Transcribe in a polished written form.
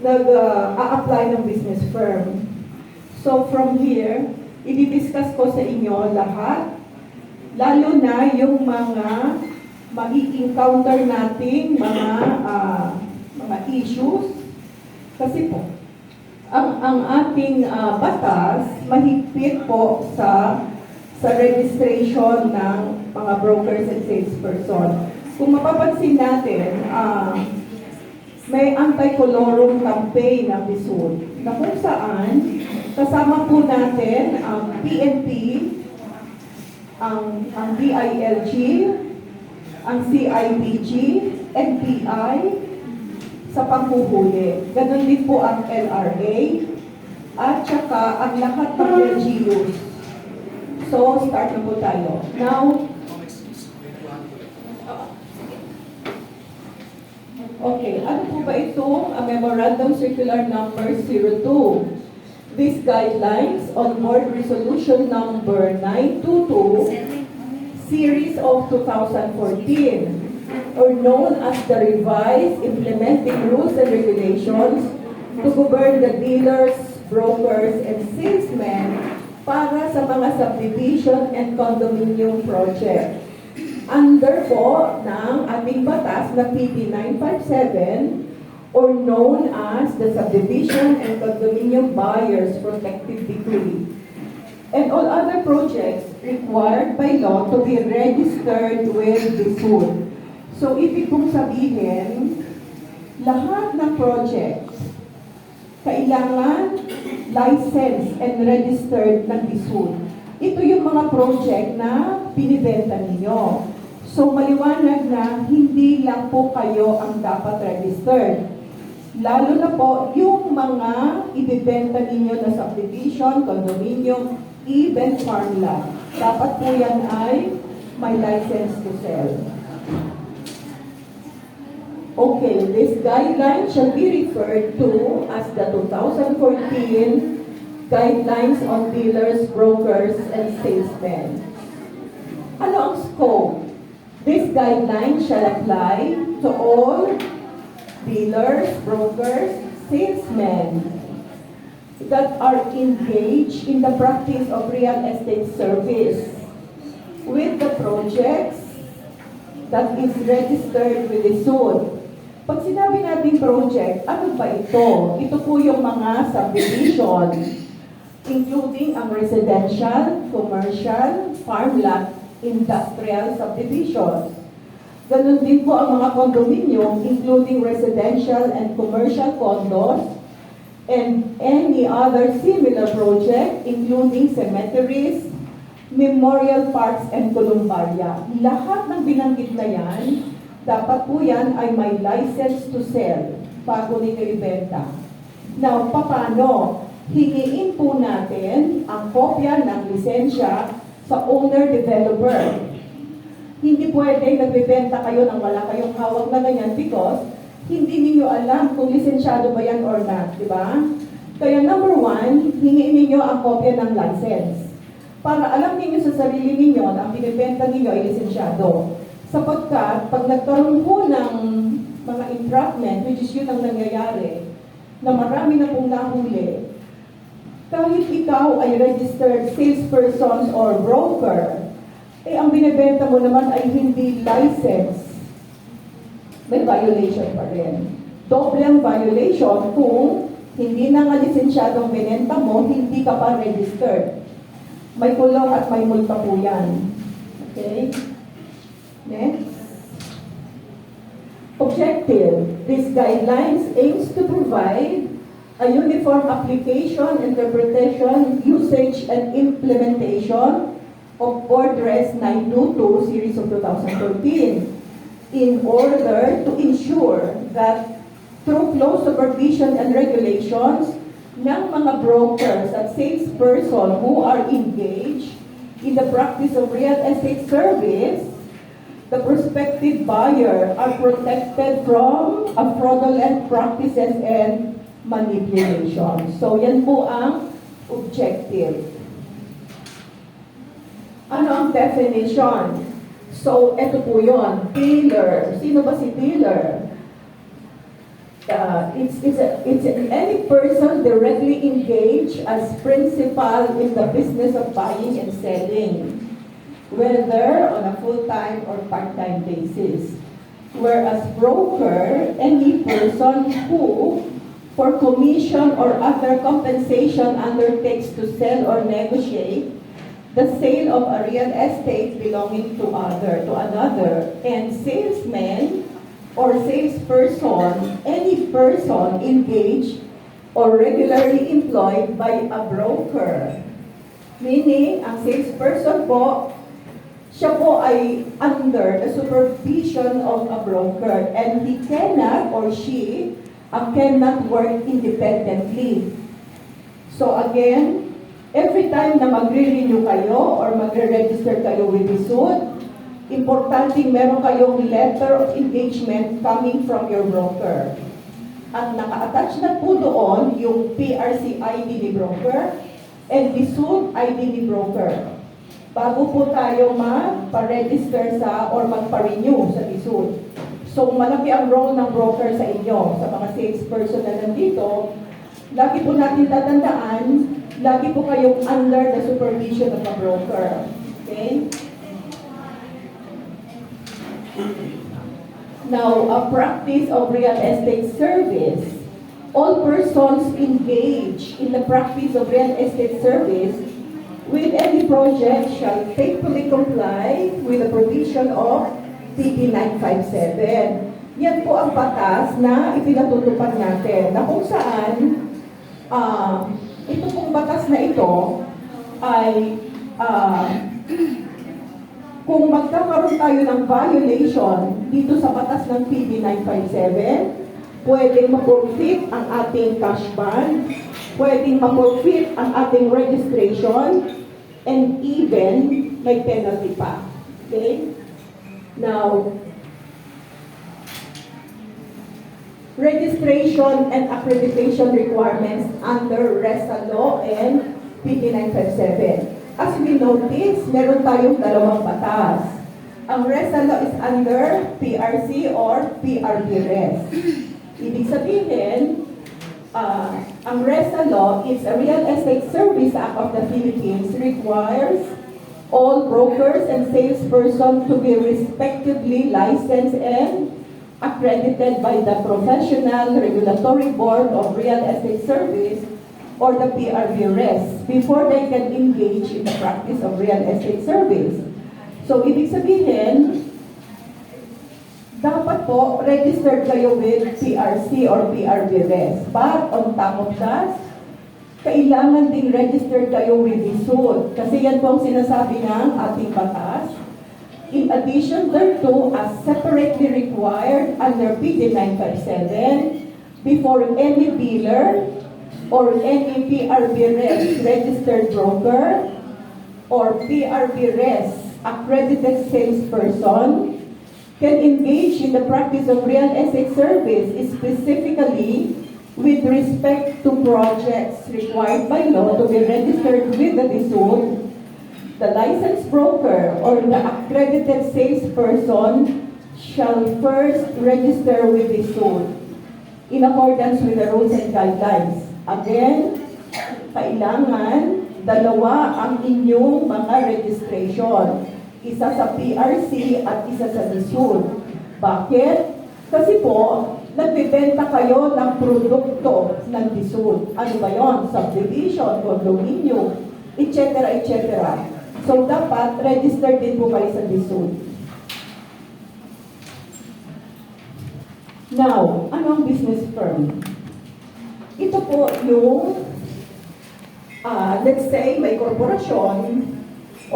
nag-a-apply ng business firm. So from here, i-discuss ko sa inyo lahat, lalo na yung mga mai-encounter nating mga issues. Kasi po, ang ating batas, mahigpit po sa registration ng mga brokers and salesperson. Kung mapapansin natin, may anti-colorum campaign ng dHSud na kung saan kasama po natin ang PNP, ang DILG, ang CIDG, NPI sa panghuhuli. Ganon din po ang LRA at saka ang lahat ng LGUs. So, start na po tayo. Now, okay, ano po ba itong Memorandum Circular Number 02? These guidelines on Board Resolution Number 922, Series of 2014, or known as the Revised Implementing Rules and Regulations to govern the dealers, brokers, and salesmen para sa mga subdivision and condominium project. Under po ng ating batas na PD 957 or known as the Subdivision and Condominium Buyers Protective Decree. And all other projects required by law to be registered with dHSud. So, ibig kong sabihin, lahat ng projects kailangan license and registered ng dHSud. Ito yung mga project na binibenta ninyo. So, maliwanag na hindi lang po kayo ang dapat registered. Lalo na po yung mga ibibenta ninyo na subdivision, condominium, even farmland. Dapat po yan ay may license to sell. Okay, this guideline shall be referred to as the 2014 Guidelines on Dealers, Brokers, and Salesmen. Ano ang scope? This guideline shall apply to all dealers, brokers, salesmen that are engaged in the practice of real estate service with the projects that is registered with dHSud. Pag sinabi natin project, ano ba ito? Ito po yung mga subdivision, including ang residential, commercial, farmland, industrial subdivisions. Ganun din po ang mga condominium, including residential and commercial condos, and any other similar project, including cemeteries, memorial parks, and columbaria. Lahat ng binanggit na yan, dapat po yan ay may license to sell bago nito ibenta. Now, paano? Hingiin po natin ang kopya ng lisensya sa owner-developer. Hindi pwede nagbibenta kayo nang wala kayong hawak na ganyan because hindi ninyo alam kung lisensyado ba yan or not, di ba? Kaya number one, hingiin ninyo ang kopya ng license. Para alam ninyo sa sarili ninyo na ang binibenta ninyo ay lisensyado. Sapagkat pag nagkaroon po ng mga entrapment, which is yun ang nangyayari, na marami na pong nahuli, kahit ikaw ay registered salesperson or broker, ang binibenta mo naman ay hindi license, may violation pa rin. Doble ang violation kung hindi na nga lisensyadong binenta mo, hindi ka pa registered. May kulong at may multa po yan. Okay? Next. Objective. These guidelines aims to provide a uniform application, interpretation, usage, and implementation of Orders 922 Series of 2013 in order to ensure that through close supervision and regulations ng mga brokers at salesperson who are engaged in the practice of real estate service, the prospective buyer are protected from fraudulent practices and manipulation. So, yan po ang objective. Ano ang definition? So, eto po yun. Dealer. Sino ba si dealer? it's any person directly engaged as principal in the business of buying and selling, whether on a full-time or part-time basis. Whereas broker, any person who, for commission or other compensation, undertakes to sell or negotiate the sale of a real estate belonging to another, and salesman or salesperson, any person engaged or regularly employed by a broker. Meaning, ang salesperson po, siya po ay under the supervision of a broker, and he cannot or she cannot work independently. So again, every time na magre-renew kayo or magre-register kayo with dHSud, importanteng meron kayong letter of engagement coming from your broker. At naka-attach na po doon yung PRC ID ni broker and dHSud ID ni broker, bago po tayo magpa-register sa or magpa-renew sa dHSud. So malaki ang role ng broker sa inyo, sa mga salesperson na nandito. Lagi po natin tatandaan, lagi po kayong under the supervision of a broker. Okay? Now, a practice of real estate service. All persons engaged in the practice of real estate service with any project shall faithfully comply with the provision of TP 957. Yan po ang batas na ipinatutupad natin, na kung saan ito pong batas na ito ay kung magkakaroon tayo ng violation dito sa batas ng PB 957, pwedeng ma-forfeit ang ating cash bond, pwedeng ma-forfeit ang ating registration, and even may penalty pa. Okay? Now, registration and accreditation requirements under RESA law and PB 957. As we notice, meron tayong dalawang batas. Ang RESA law is under PRC or PRB-RES. Ibig sabihin, ang RESA law is a Real Estate Service Act of the Philippines, requires all brokers and salespersons to be respectively licensed and accredited by the Professional Regulatory Board of Real Estate Service or the PRB-RES before they can engage in the practice of real estate service. So, ibig sabihin, dapat po registered kayo with PRC or PRB-RES. But on top of that, kailangan ding registered kayo with dHSud. Kasi yan po ang sinasabi ng ating batas. In addition thereto, as separately required under PD 957, before any dealer or any PRB-RES registered broker or PRB-RES accredited salesperson can engage in the practice of real estate service, specifically with respect to projects required by law to be registered with the dHSud. The licensed broker or the accredited salesperson shall first register with dHSud in accordance with the rules and guidelines. Again, kailangan dalawa ang inyong mga registration. Isa sa PRC at isa sa dHSud. Bakit? Kasi po, nagbibenta kayo ng produkto ng dHSud. Ano ba yun? Subdivision, condominium, etc. etc. So, dapat register din po kayo sa dHSud. Now, ano ang business firm? Ito po yung, let's say, may korporasyon,